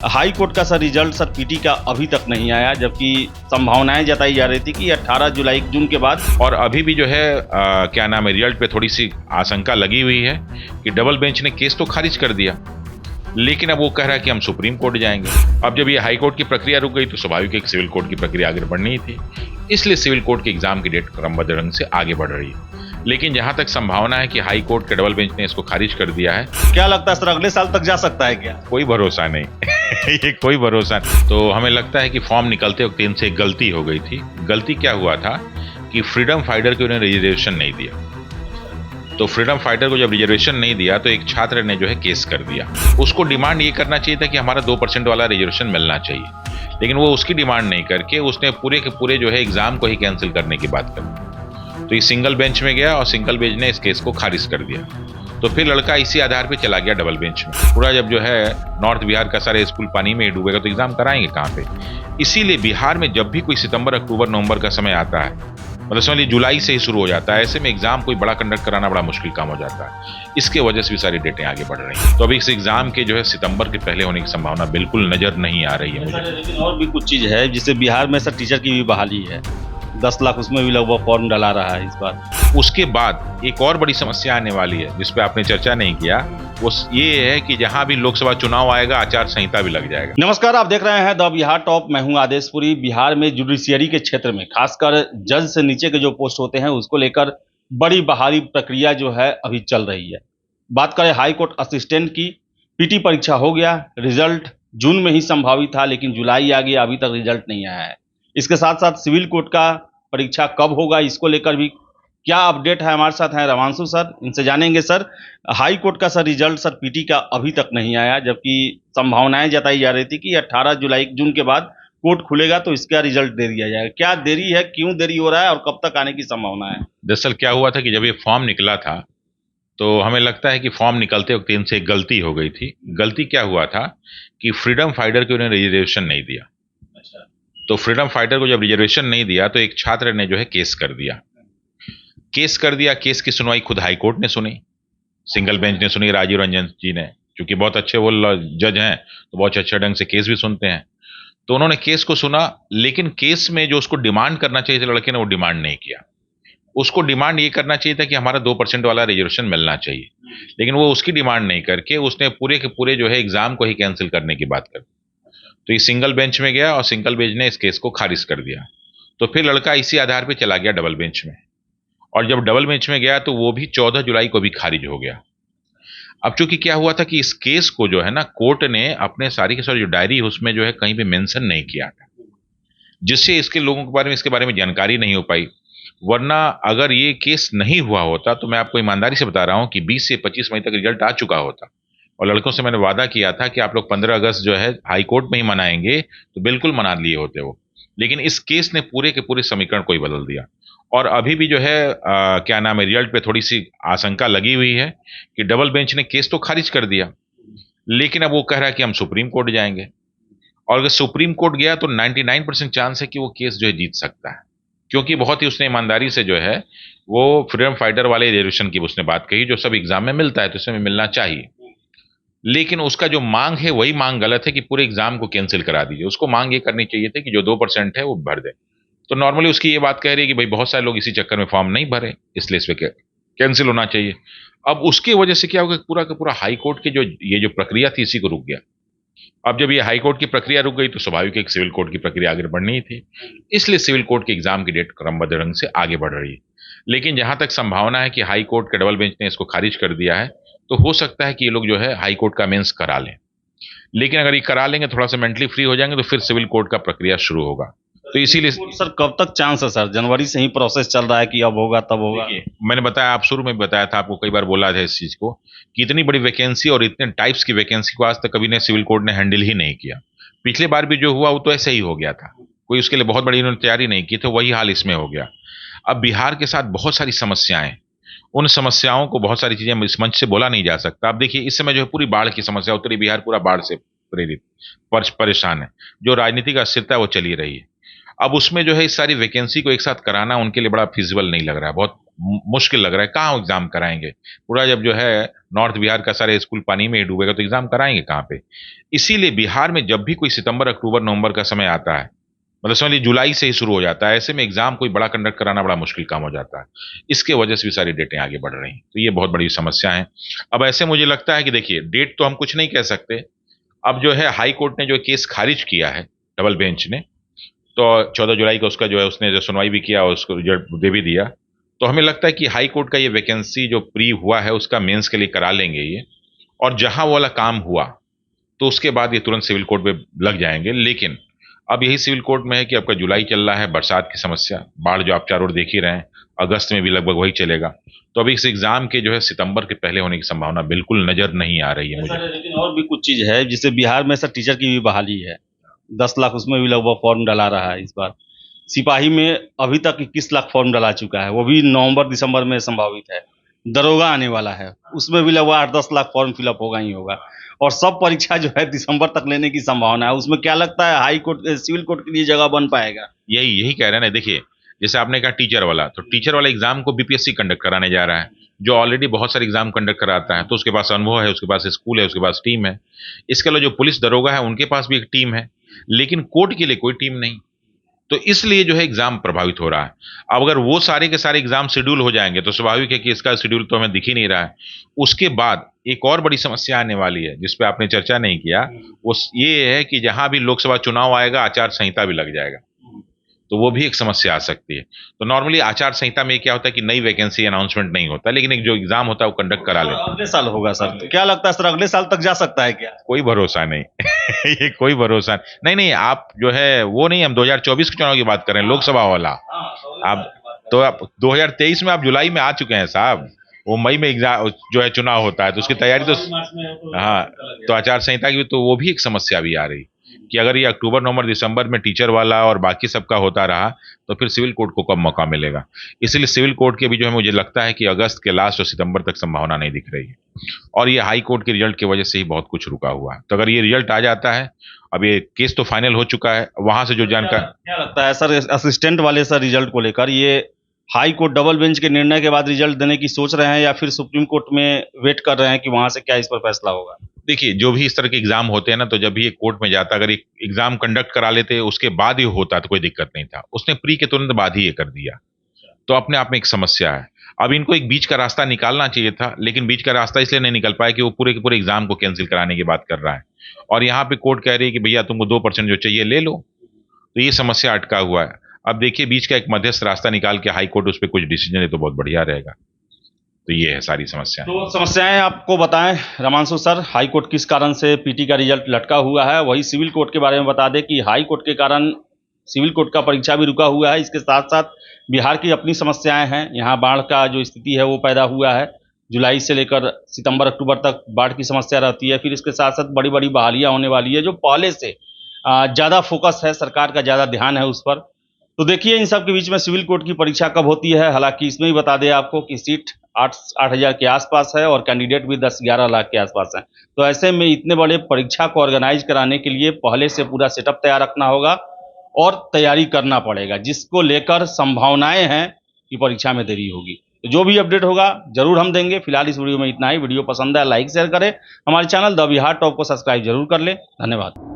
High court का sir result sir PT का अभी तक नहीं आया, जबकि संभावनाएं जताई जा रही थी कि 18 जुलाई जून के बाद। और अभी भी जो है क्या नाम है, रिजल्ट पे थोड़ी सी आशंका लगी हुई है कि डबल बेंच ने केस तो खारिज कर दिया, लेकिन अब वो कह रहा है कि हम सुप्रीम कोर्ट जाएंगे। अब जब ये हाई कोर्ट की प्रक्रिया रुक गई तो स्वाभाविक है कि सिविल कोर्ट की प्रक्रिया आगे बढ़नी ही थी, इसलिए सिविल कोर्ट के एग्जाम की डेट क्रमबद्ध ढंग से आगे बढ़ रही है। लेकिन जहां तक संभावना है कि हाई कोर्ट के डबल बेंच ने इसको खारिज कर दिया है, क्या लगता है सर अगले साल तक जा सकता है क्या? कोई भरोसा नहीं ये कोई भरोसा नहीं। तो हमें लगता है कि फॉर्म निकलते वक्त इनसे एक गलती हो गई थी। गलती क्या हुआ था कि फ्रीडम फाइटर को उन्हें रिजर्वेशन नहीं दिया। तो फ्रीडम फाइटर को जब रिजर्वेशन नहीं दिया तो एक छात्र ने जो है केस कर दिया। उसको डिमांड ये करना चाहिए था कि हमारा 2% वाला रिजर्वेशन मिलना चाहिए, लेकिन वो उसकी डिमांड नहीं करके उसने पूरे के पूरे जो है एग्जाम को ही कैंसिल करने की बात कर दी। तो ये सिंगल बेंच में गया और सिंगल बेंच ने इस केस को खारिज कर दिया। तो फिर लड़का इसी आधार पे चला गया डबल बेंच में। पूरा जब जो है नॉर्थ बिहार का सारे स्कूल पानी में ही डूबेगा तो एग्जाम कराएंगे कहाँ पे। इसीलिए बिहार में जब भी कोई सितंबर अक्टूबर नवंबर का समय आता है, मतलब समझ लीजिए जुलाई से ही शुरू हो जाता है, ऐसे में एग्जाम कोई बड़ा कंडक्ट कराना बड़ा मुश्किल काम हो जाता है। इसके वजह से भी सारी डेटें आगे बढ़ रही हैं। तो अभी इस एग्जाम के जो है सितंबर के पहले होने की संभावना बिल्कुल नजर नहीं आ रही है मुझे। लेकिन और भी कुछ चीज है, जिससे बिहार में सर टीचर की भी बहाली है, 10 लाख उसमें भी लगभग फॉर्म डला रहा है इस बार। उसके बाद एक और बड़ी समस्या आने वाली है जिस पे आपने चर्चा नहीं किया, वो ये है कि जहां भी लोकसभा चुनाव आएगा आचार संहिता भी लग जाएगा। नमस्कार, आप देख रहे हैं द बिहार टॉप। मैं हूं आदेशपुरी। बिहार में जुडिशियरी के क्षेत्र में खासकर जज से नीचे के जो पोस्ट होते हैं उसको लेकर बड़ी बहाली प्रक्रिया जो है अभी चल रही है। बात करें हाई कोर्ट असिस्टेंट की, पीटी परीक्षा हो गया, रिजल्ट जून में ही संभावित था, लेकिन जुलाई आ गया, अभी तक रिजल्ट नहीं आया है। इसके साथ साथ सिविल कोर्ट का परीक्षा कब होगा, इसको लेकर भी क्या अपडेट है। हमारे साथ हैं रवांशु सर, इनसे जानेंगे। सर, हाई कोर्ट का सर रिजल्ट सर पीटी का अभी तक नहीं आया, जबकि संभावनाएं जताई जा रही थी कि 18 जुलाई जून के बाद कोर्ट खुलेगा तो इसका रिजल्ट दे दिया जाएगा। क्या देरी है, क्यों देरी हो रहा है और कब तक आने की संभावना है? दरअसल क्या हुआ था कि जब ये फॉर्म निकला था तो हमें लगता है कि फॉर्म निकलते वक्त इनसे एक गलती हो गई थी। गलती क्या हुआ था कि फ्रीडम फाइटर को उन्हें रिजर्वेशन नहीं दिया। तो फ्रीडम फाइटर को जब रिजर्वेशन नहीं दिया तो एक छात्र ने जो है केस कर दिया। केस की सुनवाई खुद हाई कोर्ट ने सुनी, सिंगल बेंच ने सुनी, राजीव रंजन जी ने, क्योंकि बहुत अच्छे वो जज हैं तो बहुत अच्छे ढंग से केस भी सुनते हैं। तो उन्होंने केस को सुना, लेकिन केस में जो उसको डिमांड करना चाहिए था लड़के ने, वो डिमांड नहीं किया। उसको डिमांड ये करना चाहिए था कि हमारा 2% वाला रिजर्वेशन मिलना चाहिए, लेकिन वो उसकी डिमांड नहीं करके उसने पूरे के पूरे जो है एग्जाम को ही कैंसिल करने की बात कर दी। तो ये सिंगल बेंच में गया और सिंगल बेंच ने इस केस को खारिज कर दिया। तो फिर लड़का इसी आधार पे चला गया डबल बेंच में, और जब डबल बेंच में गया तो वो भी 14 जुलाई को भी खारिज हो गया। अब चूंकि क्या हुआ था कि इस केस को जो है ना कोर्ट ने अपने सारी के सारी जो डायरी उसमें जो है कहीं पे मेंशन नहीं किया था, जिससे इसके लोगों के बारे में इसके बारे में जानकारी नहीं हो पाई। वरना अगर ये केस नहीं हुआ होता तो मैं आपको ईमानदारी से बता रहा हूं कि 20 से 25 मई तक रिजल्ट आ चुका होता। और लड़कों से मैंने वादा किया था कि आप लोग 15 अगस्त जो है हाई कोर्ट में ही मनाएंगे, तो बिल्कुल मना लिए होते वो। लेकिन इस केस ने पूरे के पूरे समीकरण को ही बदल दिया। और अभी भी जो है क्या नाम है, रिजल्ट पे थोड़ी सी आशंका लगी हुई है कि डबल बेंच ने केस तो खारिज कर दिया, लेकिन अब वो कह रहा है कि हम सुप्रीम कोर्ट जाएंगे। और अगर सुप्रीम कोर्ट गया तो 99% चांस है कि वो केस जो है जीत सकता है, क्योंकि बहुत ही उसने ईमानदारी से जो है वो फ्रीडम फाइटर वाले रिजर्वेशन की उसने बात कही, जो सब एग्जाम में मिलता है तो इसमें मिलना चाहिए। लेकिन उसका जो मांग है वही मांग गलत है कि पूरे एग्जाम को कैंसिल करा दीजिए। उसको मांग ये करनी चाहिए थी कि जो 2% है वो भर दे। तो नॉर्मली उसकी ये बात कह रही है कि भाई बहुत सारे लोग इसी चक्कर में फॉर्म नहीं भरे, इसलिए इस पे कैंसिल होना चाहिए। अब उसकी वजह से क्या होगा, पूरा का पूरा हाई कोर्ट की जो ये जो प्रक्रिया थी इसी को रुक गया। अब जब ये हाई कोर्ट की प्रक्रिया रुक गई तो स्वाभाविक है कि सिविल कोर्ट की प्रक्रिया आगे बढ़नी ही थी, इसलिए सिविल कोर्ट के एग्जाम की डेट क्रमबद्ध ढंग से आगे बढ़ रही है। लेकिन जहां तक संभावना है कि हाई कोर्ट के डबल बेंच ने इसको खारिज कर दिया है, तो हो सकता है कि ये लोग जो है हाई कोर्ट का मेंस करा लें। लेकिन अगर ये करा लेंगे, थोड़ा सा मेंटली फ्री हो जाएंगे, तो फिर सिविल कोर्ट का प्रक्रिया शुरू होगा। तो इसीलिए सर कब तक चांस है? सर जनवरी से ही प्रोसेस चल रहा है कि अब होगा तब होगा। मैंने बताया, आप शुरू में भी बताया था, आपको कई बार बोला था इस चीज को कि इतनी बड़ी वैकेंसी और इतने टाइप्स की वैकेंसी को आज तक कभी ने सिविल कोर्ट ने हैंडल ही नहीं किया। पिछले बार भी जो हुआ वो तो ऐसे ही हो गया था, कोई उसके लिए बहुत बड़ी इन्होंने तैयारी नहीं की, तो वही हाल इसमें हो गया। अब बिहार के साथ बहुत सारी समस्याएं, उन समस्याओं को बहुत सारी चीजें इस मंच से बोला नहीं जा सकता। अब देखिए इस समय जो है पूरी बाढ़ की समस्या, उत्तरी बिहार पूरा बाढ़ से प्रेरित परेशान है, जो राजनीतिक अस्थिरता है वो चली रही है। अब उसमें जो है इस सारी वैकेंसी को एक साथ कराना उनके लिए बड़ा फिजिबल नहीं लग रहा है, बहुत मुश्किल लग रहा है। कहाँ एग्जाम कराएंगे? पूरा जब जो है नॉर्थ बिहार का सारे स्कूल पानी में ही डूबेगा तो एग्जाम कराएंगे कहाँ पे? इसीलिए बिहार में जब भी कोई सितंबर अक्टूबर नवंबर का समय आता है, मतलब समझ लीजिए जुलाई से ही शुरू हो जाता है, ऐसे में एग्जाम कोई बड़ा कंडक्ट कराना बड़ा मुश्किल काम हो जाता है। इसके वजह से भी सारी डेटें आगे बढ़ रही हैं, तो ये बहुत बड़ी समस्या है। अब ऐसे मुझे लगता है कि देखिए, डेट तो हम कुछ नहीं कह सकते। अब जो है हाई कोर्ट ने जो केस खारिज किया है, डबल बेंच ने, तो 14 जुलाई को उसका जो है उसने जो सुनवाई भी किया और उसको रिजल्ट दे भी दिया। तो हमें लगता है कि हाई कोर्ट का ये वैकेंसी जो प्री हुआ है उसका मेंस के लिए करा लेंगे ये, और जहां वो वाला काम हुआ तो उसके बाद ये तुरंत सिविल कोर्ट में लग जाएंगे। लेकिन अब यही सिविल कोर्ट में है कि आपका जुलाई चल रहा है, बरसात की समस्या, बाढ़ जो आप चारों ओर देख ही रहे हैं, अगस्त में भी लगभग वही चलेगा। तो अभी इस एग्जाम के जो है सितंबर के पहले होने की संभावना बिल्कुल नजर नहीं आ रही है मुझे। लेकिन और भी कुछ चीज है, जिससे बिहार में सर टीचर की भी बहाली है, 10 लाख उसमें भी लगभग फॉर्म डला रहा है इस बार। सिपाही में अभी तक 21 लाख फॉर्म डला चुका है, वो भी नवंबर दिसंबर में संभावित है। दरोगा आने वाला है, उसमें भी लगभग 8-10 लाख फॉर्म फिलअप होगा ही होगा। और सब परीक्षा जो है दिसंबर तक लेने की संभावना है। उसमें क्या लगता है हाई कोर्ट सिविल कोर्ट के लिए जगह बन पाएगा? यही यही कह रहे हैं ना। देखिए, जैसे आपने कहा टीचर वाला, तो टीचर वाला एग्जाम को बीपीएससी कंडक्ट कराने जा रहा है, जो ऑलरेडी बहुत सारे एग्जाम कंडक्ट कराता है, तो उसके पास अनुभव है, उसके पास स्कूल है, उसके पास टीम है। इसके अलावा जो पुलिस दरोगा है उनके पास भी एक टीम है, लेकिन कोर्ट के लिए कोई टीम नहीं। तो इसलिए जो है एग्जाम प्रभावित हो रहा है। अब अगर वो सारे के सारे एग्जाम शेड्यूल हो जाएंगे तो स्वाभाविक है कि इसका शेड्यूल तो हमें दिख ही नहीं रहा है। उसके बाद एक और बड़ी समस्या आने वाली है जिस पे आपने चर्चा नहीं किया, वो ये है कि जहां भी लोकसभा चुनाव आएगा आचार संहिता भी लग जाएगा, तो वो भी एक समस्या आ सकती है। तो नॉर्मली आचार संहिता में क्या होता है कि नई वैकेंसी अनाउंसमेंट नहीं होता, लेकिन एक जो एग्जाम होता है वो कंडक्ट करा लेते हैं। अगले साल होगा सर, तो क्या लगता है सर अगले साल तक जा सकता है क्या? कोई भरोसा नहीं। ये कोई भरोसा नहीं। नहीं, आप जो है वो नहीं, हम 2024 के चुनाव की बात कर रहे हैं, लोकसभा वाला। आप 2023 में आप जुलाई में आ चुके हैं साहब, वो मई में एग्जाम जो है चुनाव होता है, तो उसकी तैयारी तो, हाँ, तो आचार संहिता की तो वो भी एक समस्या भी आ रही कि अगर ये अक्टूबर नवंबर दिसंबर में टीचर वाला और बाकी सबका होता रहा तो फिर सिविल कोर्ट को कब मौका मिलेगा। इसलिए सिविल कोर्ट के भी जो है मुझे लगता है कि अगस्त के लास्ट और सितंबर तक संभावना नहीं दिख रही है, और ये हाई कोर्ट के रिजल्ट की वजह से ही बहुत कुछ रुका हुआ है। तो अगर ये रिजल्ट आ जाता है, अब ये केस तो फाइनल हो चुका है, वहां से जो जानकारी, क्या लगता है सर असिस्टेंट वाले सर रिजल्ट को लेकर, ये हाई कोर्ट डबल बेंच के निर्णय के बाद रिजल्ट देने की सोच रहे हैं या फिर सुप्रीम कोर्ट में वेट कर रहे हैं कि वहां से क्या इस पर फैसला होगा? देखिए, जो भी इस तरह के एग्जाम होते हैं ना, तो जब भी एक कोर्ट में जाता, अगर एक एग्जाम कंडक्ट करा लेते उसके बाद ही होता तो कोई दिक्कत नहीं था। उसने प्री के तुरंत बाद ही ये कर दिया, तो अपने आप में एक समस्या है। अब इनको एक बीच का रास्ता निकालना चाहिए था, लेकिन बीच का रास्ता इसलिए नहीं निकल पाया कि वो पूरे के पूरे एग्जाम को कैंसिल कराने की बात कर रहा है, और यहाँ पे कोर्ट कह रही है कि भैया तुमको 2% जो चाहिए ले लो। तो ये समस्या अटका हुआ है। अब देखिए, बीच का एक मध्यस्थ रास्ता निकाल के हाई कोर्ट उस पर कुछ डिसीजन ले तो बहुत बढ़िया रहेगा। तो ये है सारी समस्या। तो समस्याएं आपको बताएं रमांशु सर, हाई कोर्ट किस कारण से पीटी का रिजल्ट लटका हुआ है, वही सिविल कोर्ट के बारे में बता दें कि हाई कोर्ट के कारण सिविल कोर्ट का परीक्षा भी रुका हुआ है। इसके साथ साथ बिहार की अपनी समस्याएं हैं, यहाँ बाढ़ का जो स्थिति है वो पैदा हुआ है, जुलाई से लेकर सितंबर अक्टूबर तक बाढ़ की समस्या रहती है। फिर इसके साथ साथ बड़ी बड़ी बहालियां होने वाली है, जो पहले से ज़्यादा फोकस है, सरकार का ज़्यादा ध्यान है उस पर। तो देखिए इन सब के बीच में सिविल कोर्ट की परीक्षा कब होती है। हालांकि इसमें भी बता दें आपको कि सीट 8,000 के आसपास है और कैंडिडेट भी 10-11 लाख के आसपास है। तो ऐसे में इतने बड़े परीक्षा को ऑर्गेनाइज कराने के लिए पहले से पूरा सेटअप तैयार रखना होगा और तैयारी करना पड़ेगा, जिसको लेकर संभावनाएं हैं कि परीक्षा में देरी होगी। तो जो भी अपडेट होगा जरूर हम देंगे। फिलहाल इस वीडियो में इतना ही। वीडियो पसंद है लाइक शेयर करें, हमारे चैनल द बिहार टॉप को सब्सक्राइब जरूर कर ले। धन्यवाद।